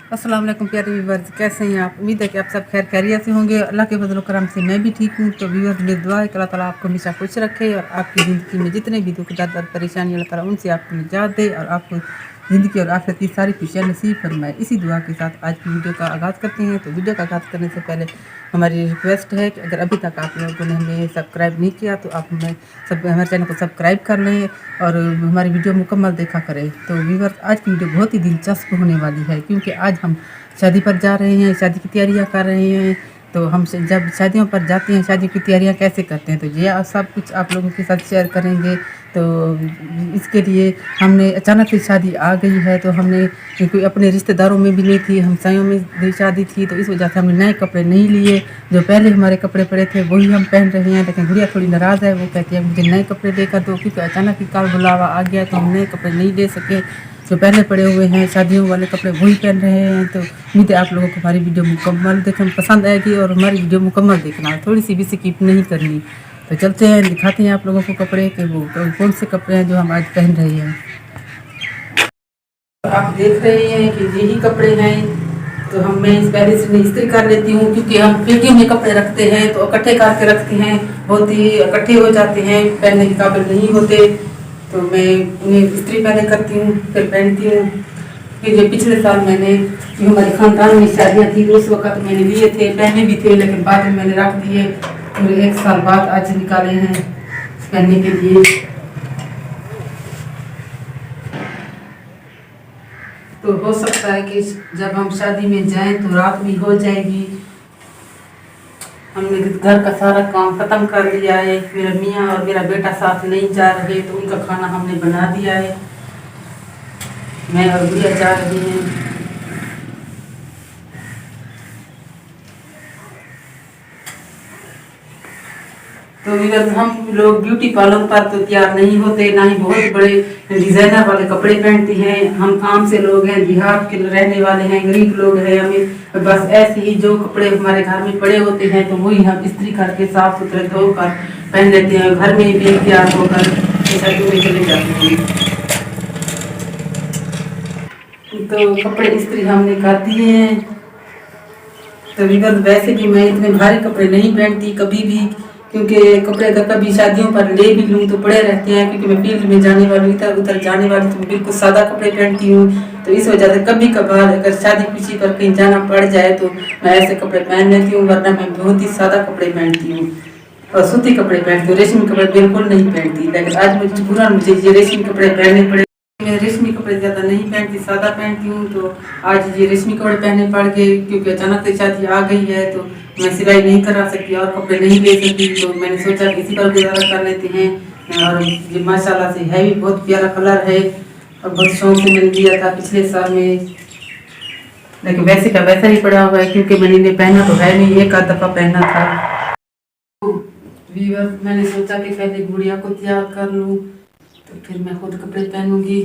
अस्सलाम वालेकुम प्यारे व्यूवर्स, कैसे हैं आप? उम्मीद है कि आप सब खैर खैरियत से होंगे। अल्लाह के फजल करम से मैं भी ठीक हूँ। तो व्यूवर्स, मेरी दुआ है कि अल्लाह ताला आपको हमेशा खुश रखे और आपकी ज़िंदगी में जितने भी दुख दर्द और परेशानी अल्लाह ताला उनसे आपको निजात दे और आपको ज़िंदगी और आखिरत की सारी खुशियाँ नसीब फरमाए। इसी दुआ के साथ आज की वीडियो का आगाज़ करते हैं। तो वीडियो का आगाज़ करने से पहले हमारी रिक्वेस्ट है कि अगर अभी तक आप लोगों ने हमें सब्सक्राइब नहीं किया तो आप हमारे चैनल को सब्सक्राइब कर लें और हमारी वीडियो मुकम्मल देखा करें। तो व्यूवर्स, आज की वीडियो बहुत ही दिलचस्प होने वाली है क्योंकि आज हम शादी पर जा रहे हैं, शादी की तैयारियां कर रहे हैं। तो हम जब शादियों पर जाते हैं, शादी की तैयारियां कैसे करते हैं, तो ये सब कुछ आप लोगों के साथ शेयर करेंगे। तो इसके लिए हमने अचानक से शादी आ गई है, तो हमने कोई अपने रिश्तेदारों में भी नहीं थी, हमसायों में भी शादी थी, तो इस वजह से हमने नए कपड़े नहीं लिए। जो पहले हमारे कपड़े पड़े थे वही हम पहन रहे हैं। लेकिन गुड़िया थोड़ी नाराज़ है, वो कहती है मुझे नए कपड़े लेकर दो, क्योंकि अचानक ही काल बुलावा आ गया तो हम नए कपड़े नहीं ले सके। जो पहले पड़े हुए हैं शादियों वाले कपड़े वही पहन रहे हैं। तो उम्मीद है आप लोगों को हमारी वीडियो मुकम्मल देखना पसंद आएगी और हमारी वीडियो मुकम्मल देखना, थोड़ी सी भी स्किप नहीं करनी। तो चलते हैं, दिखाते हैं आप लोगों को कपड़े के वो कौन से कपड़े हैं जो हम आज पहन रहे हैं। तो आप देख रहे हैं कि यही कपड़े हैं। तो मैं इस पहले से इस्त्री कर लेती हूँ, क्योंकि हम पेटियों में कपड़े रखते हैं तो इकट्ठे करके रखते हैं, बहुत ही इकट्ठे हो जाते हैं, पहनने के काबिल नहीं होते। तो मैं उन्हें इस्त्री पहले करती हूँ फिर पहनती हूँ। फिर ये पिछले साल मैंने जो हमारे खानदान में शादियाँ थी उस वक्त मैंने लिए थे, पहने भी थे, लेकिन बाद में मैंने रख दिए। फिर 1 साल बाद आज निकाले हैं पहनने के लिए। तो हो सकता है कि जब हम शादी में जाएं तो रात भी हो जाएगी। हमने घर का सारा काम ख़त्म कर लिया है। मेरा मियाँ और मेरा बेटा साथ नहीं जा रहे, तो उनका खाना हमने बना दिया है। मैं और गुड़िया जा रही हैं। तो अगर हम लोग ब्यूटी पार्लर पर तो तैयार नहीं होते, ना ही बहुत बड़े डिजाइनर वाले कपड़े पहनते हैं। हम आम से लोग हैं, देहात के रहने वाले हैं, गरीब लोग हैं। हमें बस ऐसे ही जो कपड़े हमारे घर में पड़े होते हैं तो वही हम इस्त्री करके साफ सुथरे धोकर पहन लेते हैं। घर में भी तैयार होकर शादी में चले जाते हैं। तो कपड़े इस्त्री हमने कर दिए हैं। तो वैसे भी मैं इतने भारी कपड़े नहीं पहनती कभी भी, क्योंकि कपड़े अगर कभी शादियों पर ले भी लूँ तो पड़े रहते हैं, क्योंकि मैं फील्ड में जाने वाली, इधर उधर जाने वाली, तो बिल्कुल सादा कपड़े पहनती हूँ। तो इस वजह से कभी कभार अगर शादी किसी पर कहीं जाना पड़ जाए तो मैं ऐसे कपड़े पहन लेती हूँ, वरना मैं बहुत ही सादा कपड़े पहनती हूँ और सूती कपड़े पहनती हूँ। रेशमी कपड़े बिल्कुल नहीं पहनती, लेकिन आज मुझे ये रेशमी कपड़े पहनने पड़े। मैं रेशमी कपड़े ज़्यादा नहीं पहनती, सादा पहनती हूँ। तो आज ये रेशमी कपड़े पहनने पड़ गए, क्योंकि अचानक से शादी आ गई है तो मैं सिलाई नहीं करा सकती और कपड़े नहीं ले सकती। तो मैंने सोचा कि इसी पर गुजारा कर लेते हैं। और ये माशाल्लाह से है भी बहुत प्यारा कलर है और बहुत शौक से मैंने लिया था पिछले साल में, लेकिन वैसे का वैसा ही पड़ा हुआ है, क्योंकि मैंने इन्हें पहना तो है नहीं, एक आध दफ़ा पहना था। तो मैंने सोचा कि पहले गुड़िया को तैयार कर लूँ, तो फिर मैं खुद कपड़े पहनूंगी।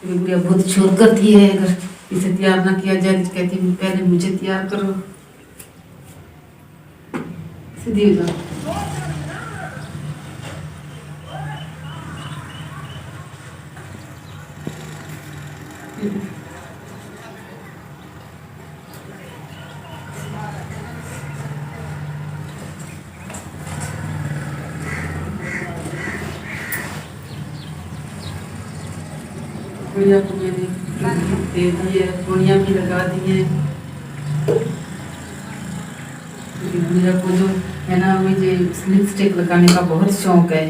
गुड़िया बहुत शोर करती है, अगर इसे तैयार ना किया जाए तो कहती है पहले मुझे तैयार करो। सीधी हो जाओ। गुड़िया को मैंने दे दी है, पूनियाँ भी लगा दी है। गुड़िया को जो है ना, मुझे लिपस्टिक लगाने का बहुत शौक है,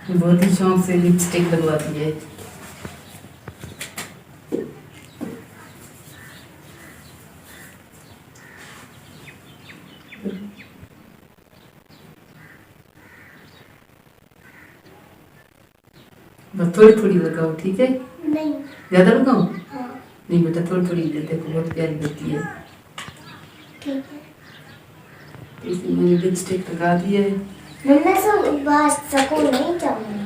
बहुत ही शौक से लिपस्टिक लगवाती है। बस थोड़ी थोड़ी लगाओ, ठीक है? नहीं ज़्यादा लगाओ। हाँ। नहीं बेटा, थोड़ी थोड़ी देखो, बहुत प्यारी लगती है। ठीक है। तो इसमें मैंने लिपस्टिक लगा दी है। मैं स्कूल नहीं जाऊंगी।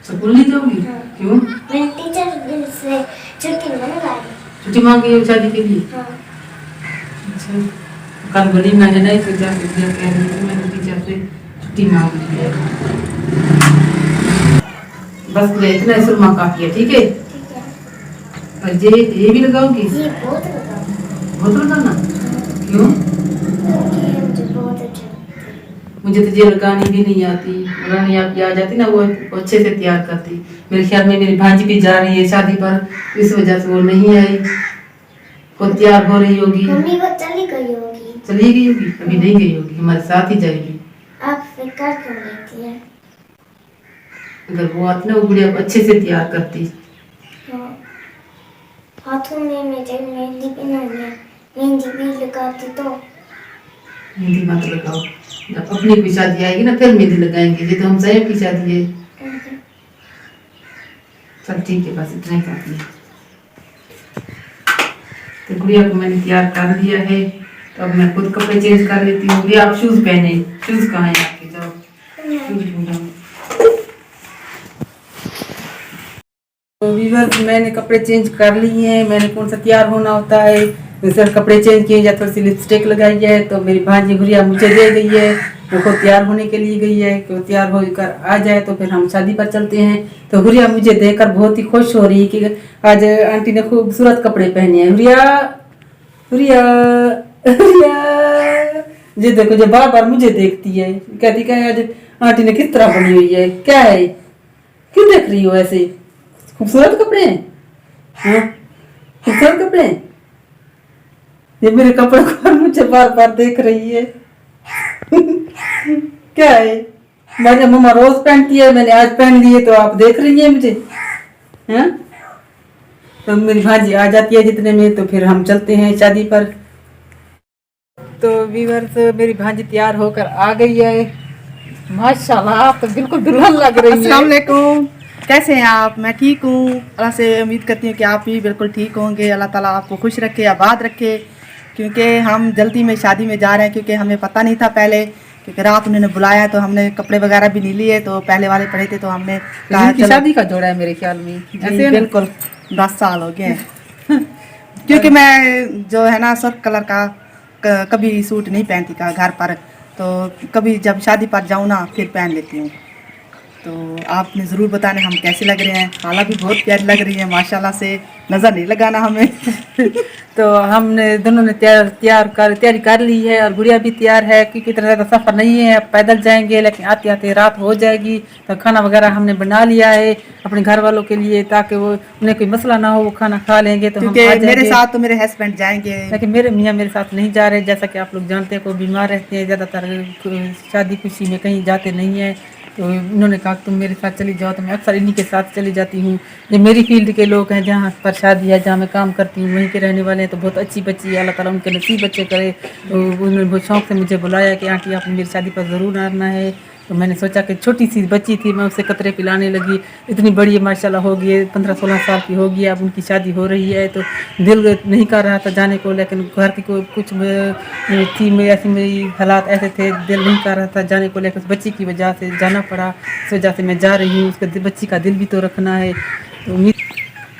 स्कूल नहीं जाऊंगी? हाँ। क्यों? मैं टीचर से छुट्टी मांगी। छुट्टी मांगी है शादी के लिए? हाँ। अच्छा, कल बड़ी मैं है ना, तो जाके कह रही थी मैंने टीचर से छुट्टी मांग ली है। बस इतना सुरमा काफी है, ठीक है? और ये भी लगाओगी? ये बहुत लगाओ। बहुत लगाना? क्यों? ये मुझे बहुत अच्छा लगता है। मुझे तो ये लगानी भी नहीं आती। रानी आपकी आ जाती ना, वो अच्छे से तैयार करती। मेरे ख्याल में मेरी भांजी भी जा रही है शादी पर, इस वजह से वो नहीं आई। वो तैयार हो रही होगी। मम्मी वो चली गई होगी। चली गई होगी? अभी नहीं गई होगी, हमारे साथ ही जाएगी। आप फिर कर क्यों लेती है? अगर वो आती ना, वो गुड़िया को अच्छे से तैयार करती। हाँ। हाथों में मुझे मेहंदी भी नहीं है, मेहंदी भी लगाती तो। मेहंदी मत लगाओ, जब अपनी कोई शादी आएगी ना फिर मेहंदी लगाएंगे। ये तो हम स्वयं की शादी है। चल ठीक है, बस इतना ही काफी है। तो गुड़िया को मैंने तैयार कर लिया है, तो अब मैं खुद कपड़े चेंज कर लेती हूँ। गुड़िया आप शूज पहने, शूज कहाँ है आपके? जाओ शूज ढूंढो। तो वीवर्स, मैंने कपड़े चेंज कर लिए हैं। मैंने कौन सा तैयार होना होता है, जैसे कपड़े चेंज किए या थोड़ी सी लिपस्टिक लगाई है। तो मेरी भांजी गुड़िया मुझे दे गई है, वो खुद तैयार होने के लिए गई है कि वो तैयार होकर आ जाए तो फिर हम शादी पर चलते हैं। तो गुड़िया मुझे देखकर बहुत ही खुश हो रही है कि आज आंटी ने खूबसूरत कपड़े पहने हैं। गुड़िया, गुड़िया, गुड़िया, ये देखो, जो बार बार मुझे देखती है, कहती क्या आज आंटी ने किस तरह बनी हुई है, क्या है, क्यों देख रही हो ऐसे? खूबसूरत कपड़े हैं? हाँ, खूबसूरत कपड़े हैं। ये मेरे कपड़े को मुझे बार बार देख रही है। क्या है? मैंने मम्मा रोज पहनती है, मैंने आज पहन लिए तो आप देख रही है मुझे? हाँ, तो मेरी भांजी आ जाती है जितने में, तो फिर हम चलते हैं शादी पर। तो व्यूअर्स, मेरी भांजी तैयार होकर आ गई है। माशाल्लाह, आप तो बिल्कुल दुल्हन लग रही है। अस्सलाम वालेकुम, कैसे हैं आप? मैं ठीक हूँ, अल्लाह से उम्मीद करती हूँ कि आप भी बिल्कुल ठीक होंगे। अल्लाह ताला आपको खुश रखे, आबाद रखे। क्योंकि हम जल्दी में शादी में जा रहे हैं, क्योंकि हमें पता नहीं था पहले, क्योंकि रात उन्होंने बुलाया तो हमने कपड़े वगैरह भी नहीं लिए, तो पहले वाले पड़े थे तो हमने कहा इनकी शादी का जोड़ा है मेरे ख्याल में। जी बिल्कुल 10 साल हो गए हैं। क्योंकि मैं जो है ना सर्क कलर का कभी सूट नहीं पहनती का घर पर, तो कभी जब शादी पर जाऊँ ना फिर पहन लेती हूँ। तो आपने ज़रूर बताना हम कैसे लग रहे हैं। खाला भी बहुत प्यारी लग रही है माशाल्लाह से, नज़र नहीं लगाना हमें। तो हमने दोनों ने तैयारी कर ली है, और गुड़िया भी तैयार है, क्योंकि इतना ज़्यादा सफ़र नहीं है, पैदल जाएंगे, लेकिन आते आते रात हो जाएगी। तो खाना वगैरह हमने बना लिया है अपने घर वालों के लिए, ताकि वो उन्हें कोई मसला ना हो, वो खाना खा लेंगे। तो क्योंकि मेरे साथ तो मेरे हस्बैंड जाएंगे, लेकिन मेरे मियाँ मेरे साथ नहीं जा रहे। जैसा कि आप लोग जानते हैं, कोई बीमार रहते हैं, ज़्यादातर शादी खुशी में कहीं जाते नहीं हैं। तो उन्होंने कहा तुम मेरे साथ चली जाओ, तो मैं अक्सर इन्हीं के साथ चली जाती हूँ। ये मेरी फील्ड के लोग हैं, जहाँ पर शादी है, जहाँ मैं काम करती हूँ, वहीं के रहने वाले हैं। तो बहुत अच्छी बच्ची है, अल्लाह ताला उनके नसीब अच्छे करे। तो उन्होंने बहुत शौक से मुझे बुलाया कि आंटी आपने मेरी शादी पर ज़रूर आना है। तो मैंने सोचा कि छोटी सी बच्ची थी, मैं उसे कतरे पिलाने लगी। इतनी बड़ी माशाल्लाह हो गई है, 15-16 साल की हो गई है, अब उनकी शादी हो रही है। तो दिल नहीं कर रहा था जाने को, लेकिन घर की कुछ थी, ऐसी मेरी हालात ऐसे थे, दिल नहीं कर रहा था जाने को, लेकिन उस बच्ची की वजह से जाना पड़ा। इस वजह से मैं जा रही हूँ, उसके बच्ची का दिल भी तो रखना है।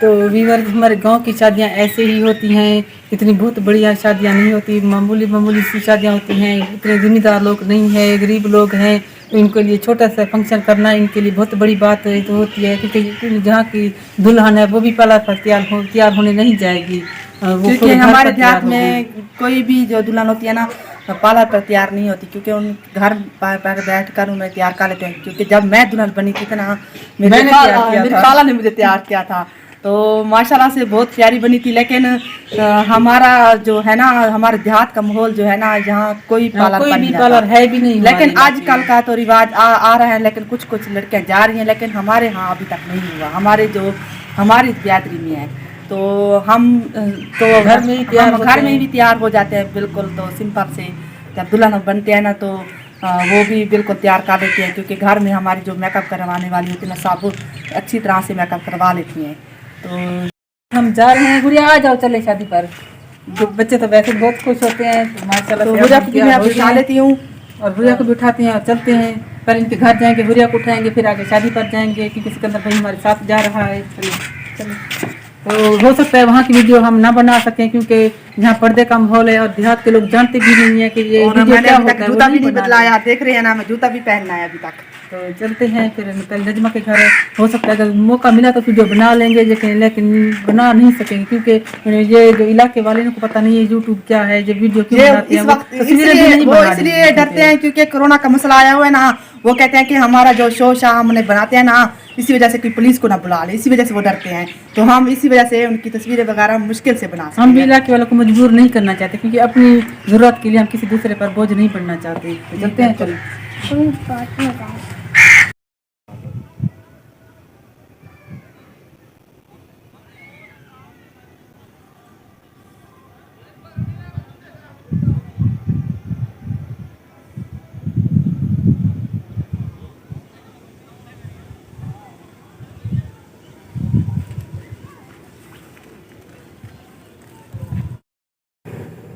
तो वीवर, हमारे गांव की शादियां ऐसे ही होती हैं, इतनी बहुत बढ़िया शादियां नहीं होती, मामूली मामूली सी शादियां होती हैं। इतने ज़िम्मेदार लोग नहीं हैं, गरीब लोग हैं, तो इनके लिए छोटा सा फंक्शन करना इनके लिए बहुत बड़ी बात तो होती है। क्योंकि जहाँ की दुल्हन है वो भी पहला तैयार होने नहीं जाएगी, वो क्योंकि हमारे देहात में कोई भी जो दुल्हन होती है ना पार्लर पर तैयार नहीं होती, क्योंकि उन घर पर बैठ कर उन्हें तैयार कर लेते हैं। क्योंकि जब मैं दुल्हन बनी थी ना, मेरी खाला ने मुझे तैयार किया था, तो माशाल्लाह से बहुत प्यारी बनी थी। लेकिन हमारा जो है ना, हमारे देहात का माहौल जो है ना, यहाँ कोई पार्लर है भी नहीं। लेकिन आजकल का तो रिवाज आ रहा है, लेकिन कुछ कुछ लड़कियाँ जा रही हैं, लेकिन हमारे यहाँ अभी तक नहीं हुआ। हमारी बिरादरी में है, तो हम तो घर में भी तैयार हो जाते हैं बिल्कुल। तो सिंपल से जब दुल्हन बनते हैं ना, तो वो भी बिल्कुल तैयार कर देती है, क्योंकि घर में हमारी जो मेकअप करवाने वाली होती है ना, सब अच्छी तरह से मेकअप करवा लेती हैं। तो हम जा रहे हैं। गुड़िया आ जाओ, चले शादी पर। बच्चे तो वैसे बहुत खुश होते हैं, तो माशाल्लाह से गुड़िया को भी मैं बिठा लेती हूँ, और गुड़िया को बिठाते हैं और चलते हैं। पर इनके घर जाएंगे, गुड़िया को उठाएंगे, फिर आगे शादी पर जाएंगे, क्योंकि सिकंदर भाई हमारे साथ जा रहा है। चलिए, तो हो सकता है वहाँ की वीडियो हम ना बना सकें, क्योंकि यहाँ पर्दे का माहौल है और देहात के लोग जानते भी नहीं है कि ये वीडियो क्या होता है। जूता भी नहीं बदलाया, देख रहे हैं ना, मैं जूता भी पहनना है अभी तक। तो चलते हैं फिर पहले नजमा के घर। हो सकता है अगर मौका मिला तो वीडियो बना लेंगे, लेकिन बना नहीं सकेंगे क्योंकि ये जो इलाके वाले को पता नहीं है यूट्यूब क्या है, जो वीडियो क्यों बनाते इस हैं वक्त इसलिए डरते हैं क्योंकि कोरोना का मसला आया हुआ है ना। वो कहते हैं कि हमारा जो शो शाह हमने बनाते हैं ना, इसी वजह से कि पुलिस को ना बुला ले, इसी वजह से वो डरते हैं। तो हम इसी वजह से उनकी तस्वीरें वगैरह मुश्किल से बना सकते हैं। हम भी इलाके वालों को मजबूर नहीं करना चाहते क्योंकि अपनी जरूरत के लिए हम किसी दूसरे पर बोझ नहीं पड़ना चाहते। तो चलते हैं, चलो। बहुत मजा आया।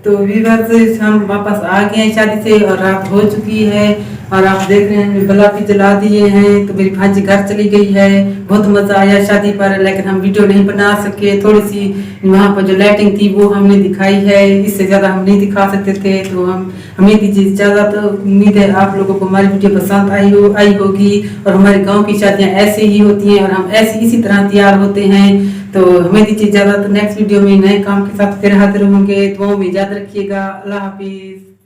तो व्यूअर्स हम वापस आ गए हैं शादी से और रात हो चुकी है और आप देख रहे हैं बल्ब भी जला दिए हैं। तो मेरी भांजी घर चली गई है। बहुत मजा आया शादी पर, लेकिन हम वीडियो नहीं बना सके। थोड़ी सी वहाँ पर जो लाइटिंग थी वो हमने दिखाई है, इससे ज़्यादा हम नहीं दिखा सकते थे। तो हमें दीजिए ज़्यादा। तो उम्मीद है आप लोगों को हमारी वीडियो पसंद आई होगी। और हमारे गाँव की शादियाँ ऐसे ही होती हैं और हम इसी तरह तैयार होते हैं। तो हमें दीजिए ज़्यादा। तो नेक्स्ट वीडियो में नए काम के साथ फिर हाजिर होंगे। दुआओं में याद रखिएगा। अल्लाह हाफिज़।